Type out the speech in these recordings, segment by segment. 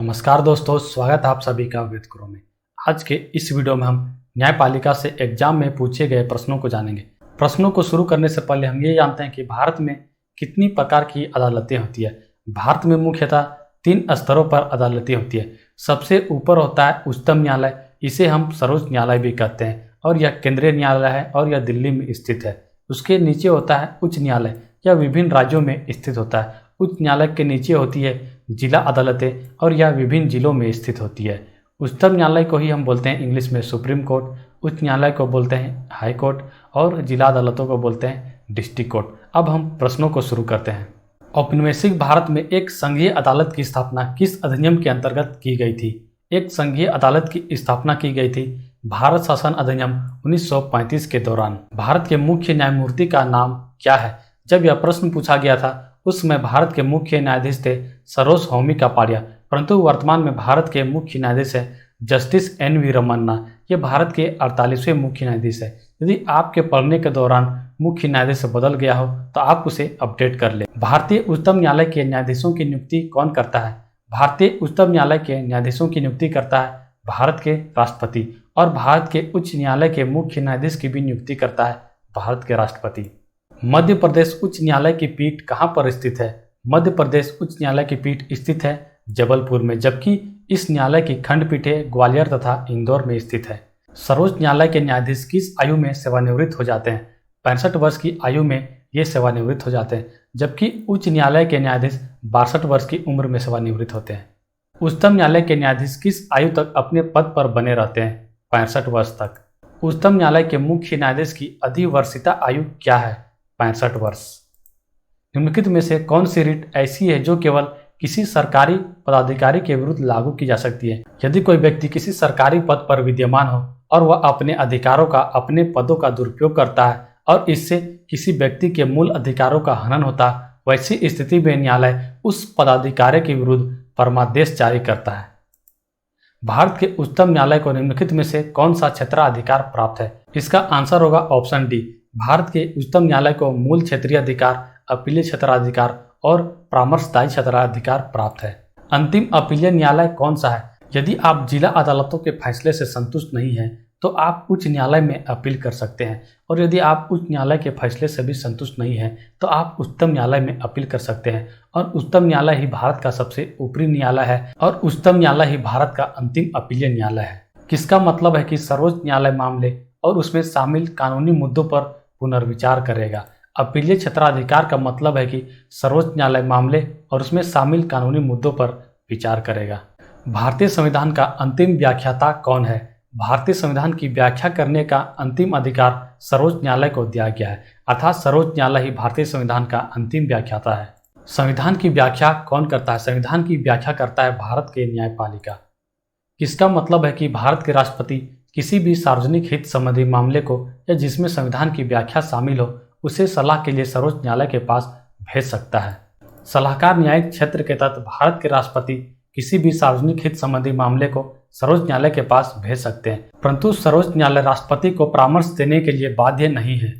नमस्कार दोस्तों, स्वागत है आप सभी का वेद गुरु में। आज के इस वीडियो में हम न्यायपालिका से एग्जाम में पूछे गए प्रश्नों को जानेंगे। प्रश्नों को शुरू करने से पहले हम ये जानते हैं कि भारत में कितनी प्रकार की अदालतें होती है। भारत में मुख्यतः 3 स्तरों पर अदालतें होती है। सबसे ऊपर होता है उच्चतम न्यायालय, इसे हम सर्वोच्च न्यायालय भी कहते हैं और यह केंद्रीय न्यायालय है और यह दिल्ली में स्थित है। उसके नीचे होता है उच्च न्यायालय, यह विभिन्न राज्यों में स्थित होता है। उच्च न्यायालय के नीचे होती है जिला अदालतें और यह विभिन्न जिलों में स्थित होती है। उच्चतम न्यायालय को ही हम बोलते हैं इंग्लिश में सुप्रीम कोर्ट, उच्च न्यायालय को बोलते हैं हाई कोर्ट और जिला अदालतों को बोलते हैं डिस्ट्रिक्ट कोर्ट। अब हम प्रश्नों को शुरू करते हैं। औपनिवेशिक भारत में एक संघीय अदालत की स्थापना किस अधिनियम के अंतर्गत की गई थी? एक संघीय अदालत की स्थापना की गई थी भारत शासन अधिनियम 1935 के दौरान। भारत के मुख्य न्यायमूर्ति का नाम क्या है? जब यह प्रश्न पूछा गया था उस समय भारत के मुख्य न्यायाधीश थे सरोज होमी-कापाडिया, परंतु वर्तमान में भारत के मुख्य न्यायाधीश है जस्टिस NV रमन्ना। ये भारत के 48वें मुख्य न्यायाधीश है। यदि आपके पढ़ने के दौरान मुख्य न्यायाधीश बदल गया हो तो आप उसे अपडेट कर लें। भारतीय उच्चतम न्यायालय के न्यायाधीशों की नियुक्ति कौन करता है? भारतीय उच्चतम न्यायालय के न्यायाधीशों की नियुक्ति करता है भारत के राष्ट्रपति और भारत के उच्च न्यायालय के मुख्य न्यायाधीश की भी नियुक्ति करता है भारत के राष्ट्रपति। मध्य प्रदेश उच्च न्यायालय की पीठ कहाँ पर स्थित है? मध्य प्रदेश उच्च न्यायालय की पीठ स्थित है जबलपुर में, जबकि इस न्यायालय की खंडपीठें ग्वालियर तथा इंदौर में स्थित है। सर्वोच्च न्यायालय के न्यायाधीश किस आयु में सेवानिवृत्त हो जाते हैं? 65 वर्ष की आयु में ये सेवानिवृत्त हो जाते हैं, जबकि उच्च न्यायालय के न्यायाधीश 62 वर्ष की उम्र में सेवानिवृत्त होते हैं। उच्चतम न्यायालय के न्यायाधीश किस आयु तक अपने पद पर बने रहते हैं? 65 वर्ष तक। उच्चतम न्यायालय के मुख्य न्यायाधीश की अधिवर्षिता आयु क्या है? 65 वर्ष। निम्नलिखित में से कौन सी रिट ऐसी है जो केवल किसी सरकारी पदाधिकारी के विरुद्ध लागू की जा सकती है? यदि कोई व्यक्ति किसी सरकारी पद पर विद्यमान हो और वह अपने अधिकारों का अपने पदों का दुरुपयोग करता है और इससे किसी व्यक्ति के मूल अधिकारों का हनन होता है, वैसी स्थिति में न्यायालय उस पदाधिकारी के विरुद्ध परमादेश जारी करता है। भारत के उच्चतम न्यायालय को निम्नलिखित में से कौन सा क्षेत्राधिकार प्राप्त है? इसका आंसर होगा ऑप्शन डी। भारत के उच्चतम न्यायालय को मूल क्षेत्रीय अधिकार, अपीलीय क्षेत्राधिकार और परामर्शदायी क्षेत्राधिकार प्राप्त है। अंतिम अपीलीय न्यायालय कौन सा है? यदि आप जिला अदालतों के फैसले से संतुष्ट नहीं हैं तो आप उच्च न्यायालय में अपील कर सकते हैं, और यदि आप उच्च न्यायालय के फैसले से भी संतुष्ट नहीं हैं तो आप उच्चतम न्यायालय में अपील कर सकते हैं। और उच्चतम न्यायालय ही भारत का सबसे ऊपरी न्यायालय है और उच्चतम न्यायालय ही भारत का अंतिम अपीलीय न्यायालय है। किसका मतलब है कि सर्वोच्च न्यायालय मामले और उसमें शामिल कानूनी मुद्दों पर पुनर्विचार करेगा। अपीलीय क्षेत्राधिकार का मतलब है कि सर्वोच्च न्यायालय मामले और उसमें शामिल कानूनी मुद्दों पर विचार करेगा। भारतीय संविधान का अंतिम व्याख्याता कौन है? भारतीय संविधान की व्याख्या करने का अंतिम अधिकार सर्वोच्च न्यायालय को दिया गया है, अर्थात सर्वोच्च न्यायालय ही भारतीय संविधान का अंतिम व्याख्याता है। संविधान की व्याख्या कौन करता है? संविधान की व्याख्या करता है भारत के न्यायपालिका। किसका मतलब है कि भारत के राष्ट्रपति किसी भी सार्वजनिक हित संबंधी मामले को या जिसमें संविधान की व्याख्या शामिल हो उसे सलाह के लिए सर्वोच्च न्यायालय के पास भेज सकता है। सलाहकार न्यायिक क्षेत्र के तहत भारत के राष्ट्रपति किसी भी सार्वजनिक हित संबंधी मामले को सर्वोच्च न्यायालय के पास भेज सकते हैं, परंतु सर्वोच्च न्यायालय राष्ट्रपति को परामर्श देने के लिए बाध्य नहीं है।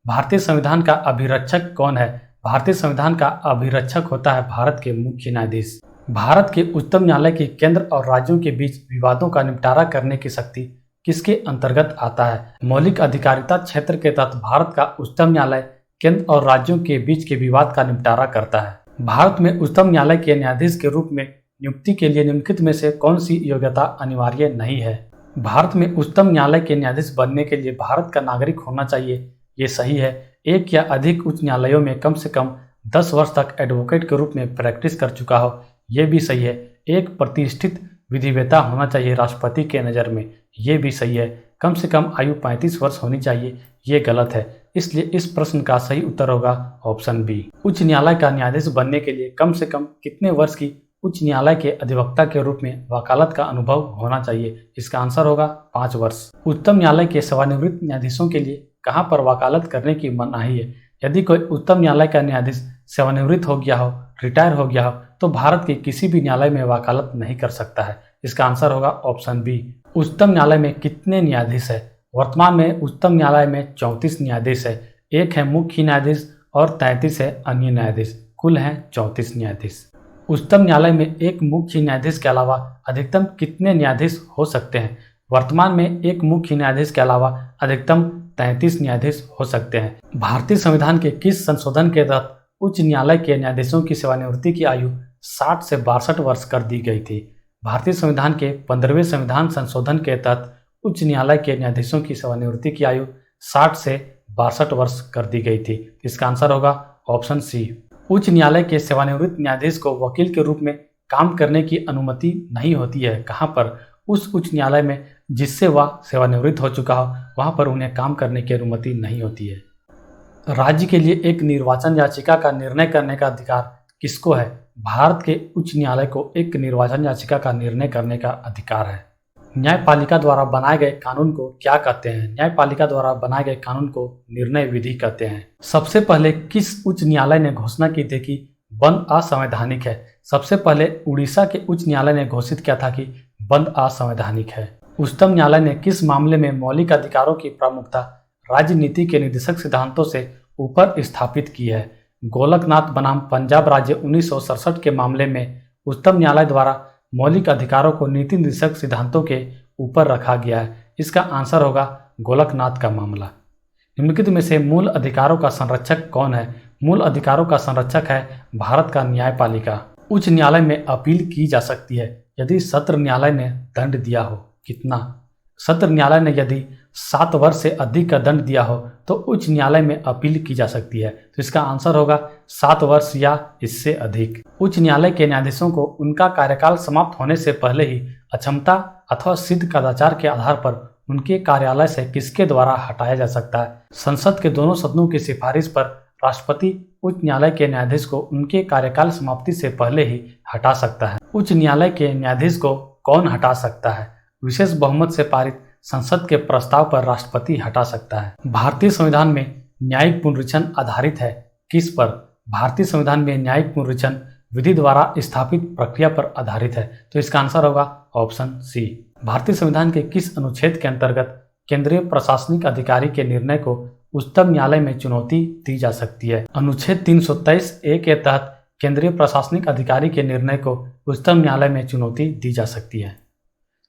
भारतीय संविधान का अभिरक्षक कौन है? भारतीय संविधान का अभिरक्षक होता है भारत के मुख्य न्यायाधीश। भारत के उच्चतम न्यायालय की केंद्र और राज्यों के बीच विवादों का निपटारा करने की शक्ति किसके अंतर्गत आता है? मौलिक अधिकारिता क्षेत्र के तहत भारत का उच्चतम न्यायालय केंद्र और राज्यों के बीच के विवाद का निपटारा करता है। भारत में उच्चतम न्यायालय के न्यायाधीश के रूप में नियुक्ति के लिए निम्नलिखित में से कौन सी योग्यता अनिवार्य नहीं है? भारत में उच्चतम न्यायालय के न्यायाधीश बनने के लिए भारत का नागरिक होना चाहिए, ये सही है। एक या अधिक उच्च न्यायालयों में कम से कम 10 वर्ष तक एडवोकेट के रूप में प्रैक्टिस कर चुका हो, ये भी सही है। एक प्रतिष्ठित विधिवेता होना चाहिए राष्ट्रपति के नज़र में, ये भी सही है। कम से कम आयु 35 वर्ष होनी चाहिए, ये गलत है। इसलिए इस प्रश्न का सही उत्तर होगा ऑप्शन बी। उच्च न्यायालय का न्यायाधीश बनने के लिए कम से कम कितने वर्ष की उच्च न्यायालय के अधिवक्ता के रूप में वकालत का अनुभव होना चाहिए? इसका आंसर होगा 5 वर्ष। उच्चतम न्यायालय के सेवानिवृत्त न्यायाधीशों के लिए कहाँ पर वकालत करने की मनाही है? यदि कोई उच्चतम न्यायालय का न्यायाधीश सेवानिवृत्त हो गया हो, रिटायर हो गया हो, तो भारत के किसी भी न्यायालय में वकालत नहीं कर सकता है। इसका आंसर होगा ऑप्शन बी। उच्चतम न्यायालय में कितने न्यायाधीश है? वर्तमान में उच्चतम न्यायालय में 34 न्यायाधीश है। 1 है मुख्य न्यायाधीश और 33 है अन्य न्यायाधीश। कुल हैं 34 न्यायाधीश। उच्चतम न्यायालय में एक मुख्य न्यायाधीश के अलावा अधिकतम कितने न्यायाधीश हो सकते हैं? वर्तमान में एक मुख्य न्यायाधीश के अलावा अधिकतम 33 न्यायाधीश हो सकते हैं। भारतीय संविधान के किस संशोधन के तहत उच्च न्यायालय के न्यायाधीशों की सेवानिवृत्ति की आयु 60 से 62 वर्ष कर दी गई थी? भारतीय संविधान के 15वें संविधान संशोधन के तहत उच्च न्यायालय के न्यायाधीशों की सेवानिवृत्ति की आयु 60 से 62 वर्ष कर दी गई थी। इसका आंसर होगा ऑप्शन सी। उच्च न्यायालय के सेवानिवृत्त न्यायाधीश को वकील के रूप में काम करने की अनुमति नहीं होती है। कहाँ पर? उस उच्च न्यायालय में जिससे वह सेवानिवृत्त हो चुका हो, वहाँ पर उन्हें काम करने की अनुमति नहीं होती है। राज्य के लिए एक निर्वाचन याचिका का निर्णय करने का अधिकार किसको है? भारत के उच्च न्यायालय को एक निर्वाचन याचिका का निर्णय करने का अधिकार है। न्यायपालिका द्वारा बनाए गए कानून को क्या कहते हैं? न्यायपालिका द्वारा बनाए गए कानून को निर्णय विधि कहते हैं। सबसे पहले किस उच्च न्यायालय ने घोषणा की थी कि बंद असंवैधानिक है? सबसे पहले उड़ीसा के उच्च न्यायालय ने घोषित किया था कि बंद असंवैधानिक है। उच्चतम न्यायालय ने किस मामले में मौलिक अधिकारों की प्रमुखता राजनीति के निर्देशक सिद्धांतों से ऊपर स्थापित की है? गोलकनाथ बनाम पंजाब राज्य 1967 के मामले में उच्चतम न्यायालय द्वारा मौलिक अधिकारों को नीति निर्देशक सिद्धांतों के ऊपर रखा गया है। इसका आंसर होगा गोलकनाथ का मामला। निम्नलिखित में से मूल अधिकारों का संरक्षक कौन है? मूल अधिकारों का संरक्षक है भारत का न्यायपालिका। उच्च न्यायालय में अपील की जा सकती है यदि सत्र न्यायालय ने दंड दिया हो। कितना? सत्र न्यायालय ने यदि 7 वर्ष से अधिक का दंड दिया हो तो उच्च न्यायालय में अपील की जा सकती है। तो इसका आंसर होगा 7 वर्ष या इससे अधिक। उच्च न्यायालय के न्यायाधीशों को उनका कार्यकाल समाप्त होने से पहले ही अक्षमता अथवा सिद्ध कदाचार के आधार पर उनके कार्यालय से किसके द्वारा हटाया जा सकता है? संसद के दोनों सदनों की सिफारिश पर राष्ट्रपति उच्च न्यायालय के न्यायाधीश को उनके कार्यकाल समाप्ति से पहले ही हटा सकता है। उच्च न्यायालय के न्यायाधीश को कौन हटा सकता है? विशेष बहुमत से पारित संसद के प्रस्ताव पर राष्ट्रपति हटा सकता है। भारतीय संविधान में न्यायिक पुनरीक्षण आधारित है किस पर? भारतीय संविधान में न्यायिक पुनरीक्षण विधि द्वारा स्थापित प्रक्रिया पर आधारित है। तो इसका आंसर होगा ऑप्शन सी। भारतीय संविधान के किस अनुच्छेद के अंतर्गत केंद्रीय प्रशासनिक अधिकारी के निर्णय को उच्चतम न्यायालय में चुनौती दी जा सकती है? अनुच्छेद 323A के तहत केंद्रीय प्रशासनिक अधिकारी के निर्णय को उच्चतम न्यायालय में चुनौती दी जा सकती है।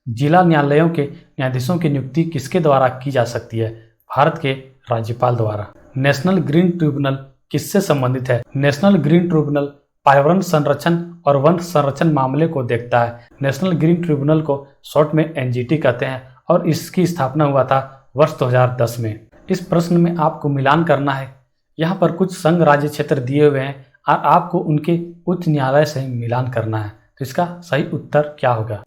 जिला न्यायालयों के न्यायाधीशों की नियुक्ति किसके द्वारा की जा सकती है? भारत के राज्यपाल द्वारा। नेशनल ग्रीन ट्रिब्यूनल किससे संबंधित है? नेशनल ग्रीन ट्रिब्यूनल पर्यावरण संरक्षण और वन संरक्षण मामले को देखता है। नेशनल ग्रीन ट्रिब्यूनल को शॉर्ट में NGT कहते हैं और इसकी स्थापना हुआ था वर्ष 2010 में। इस प्रश्न में आपको मिलान करना है। यहाँ पर कुछ संघ राज्य क्षेत्र दिए हुए हैं और आपको उनके उच्च न्यायालय से मिलान करना है। तो इसका सही उत्तर क्या होगा?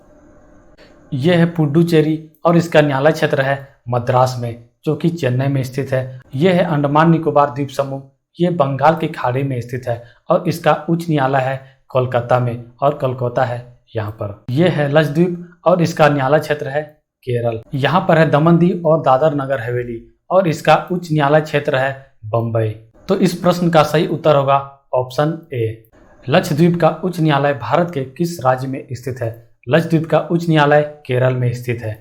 यह है पुडुचेरी और इसका न्यायालय क्षेत्र है मद्रास में, जो कि चेन्नई में स्थित है। यह है अंडमान निकोबार द्वीप समूह, ये बंगाल की खाड़ी में स्थित है और इसका उच्च न्यायालय है कोलकाता में और कोलकाता है यहाँ पर। यह है लक्षद्वीप और इसका न्यायालय क्षेत्र है केरल। यहाँ पर है दमन दीव और दादर नगर हवेली और इसका उच्च न्यायालय क्षेत्र है बम्बई। तो इस प्रश्न का सही उत्तर होगा ऑप्शन ए। लक्षद्वीप का उच्च न्यायालय भारत के किस राज्य में स्थित है? लक्षद्वीप का उच्च न्यायालय केरल में स्थित है।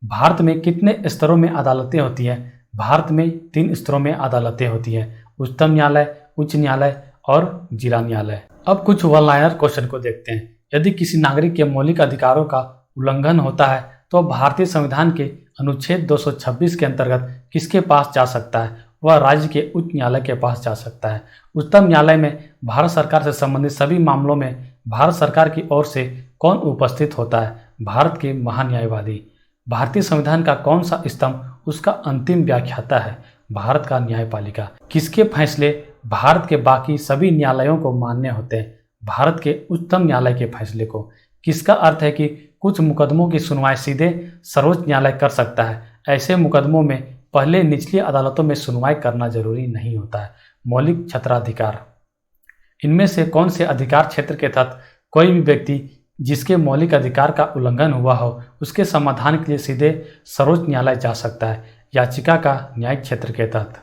भारत में कितने स्तरों में अदालतें होती हैं? भारत में 3 स्तरों में अदालतें होती हैं, उच्चतम न्यायालय, उच्च न्यायालय और जिला न्यायालय। अब कुछ वन लाइनर क्वेश्चन को देखते हैं। यदि किसी नागरिक के मौलिक अधिकारों का उल्लंघन होता है तो भारतीय संविधान के अनुच्छेद 226 के अंतर्गत किसके पास जा सकता है? वह राज्य के उच्च न्यायालय के पास जा सकता है। उच्चतम न्यायालय में भारत सरकार से संबंधित सभी मामलों में भारत सरकार की ओर से कौन उपस्थित होता है? भारत के महान्यायवादी। भारतीय संविधान का कौन सा स्तंभ उसका अंतिम व्याख्याता है? भारत का न्यायपालिका। किसके फैसले भारत के बाकी सभी न्यायालयों को मान्य होते हैं? भारत के उच्चतम न्यायालय के फैसले को। किसका अर्थ है कि कुछ मुकदमों की सुनवाई सीधे सर्वोच्च न्यायालय कर सकता है? ऐसे मुकदमों में पहले निचली अदालतों में सुनवाई करना जरूरी नहीं होता है। मौलिक क्षेत्राधिकार। इनमें से कौन से अधिकार क्षेत्र के तहत कोई भी व्यक्ति जिसके मौलिक अधिकार का उल्लंघन हुआ हो उसके समाधान के लिए सीधे सर्वोच्च न्यायालय जा सकता है? याचिका का न्यायिक क्षेत्र के तहत।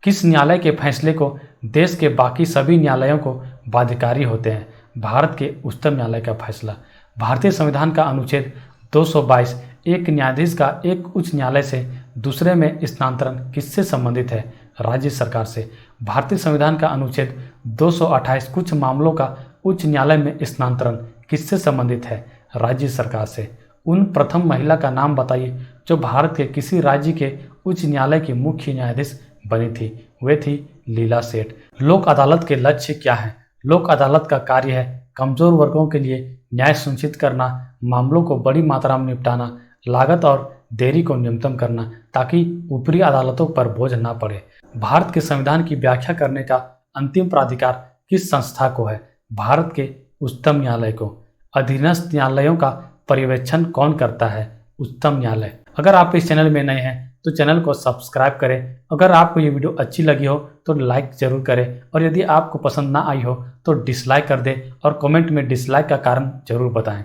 किस न्यायालय के फैसले को देश के बाकी सभी न्यायालयों को बाध्यकारी होते हैं? भारत के उच्चतम न्यायालय का फैसला। भारतीय संविधान का अनुच्छेद 222 एक न्यायाधीश का एक उच्च न्यायालय से दूसरे में स्थानांतरण किससे संबंधित है? राज्य सरकार से। भारतीय संविधान का अनुच्छेद 228 कुछ मामलों का उच्च न्यायालय में स्थानांतरण किससे संबंधित है? राज्य सरकार से। उन प्रथम महिला का नाम बताइए जो भारत के किसी राज्य के उच्च न्यायालय की मुख्य न्यायाधीश बनी थी। वे थी लीला सेठ। लोक अदालत के लक्ष्य क्या है? लोक अदालत का कार्य है कमजोर वर्गों के लिए न्याय सुनिश्चित करना, मामलों को बड़ी मात्रा में निपटाना, लागत और देरी को न्यूनतम करना ताकि ऊपरी अदालतों पर बोझ न पड़े। भारत के संविधान की व्याख्या करने का अंतिम प्राधिकार किस संस्था को है? भारत के उच्चतम न्यायालय को। अधीनस्थ न्यायालयों का पर्यवेक्षण कौन करता है? उच्चतम न्यायालय। अगर आप इस चैनल में नए हैं तो चैनल को सब्सक्राइब करें। अगर आपको ये वीडियो अच्छी लगी हो तो लाइक जरूर करें और यदि आपको पसंद ना आई हो तो डिसलाइक कर दें और कमेंट में डिसलाइक का कारण जरूर बताएं।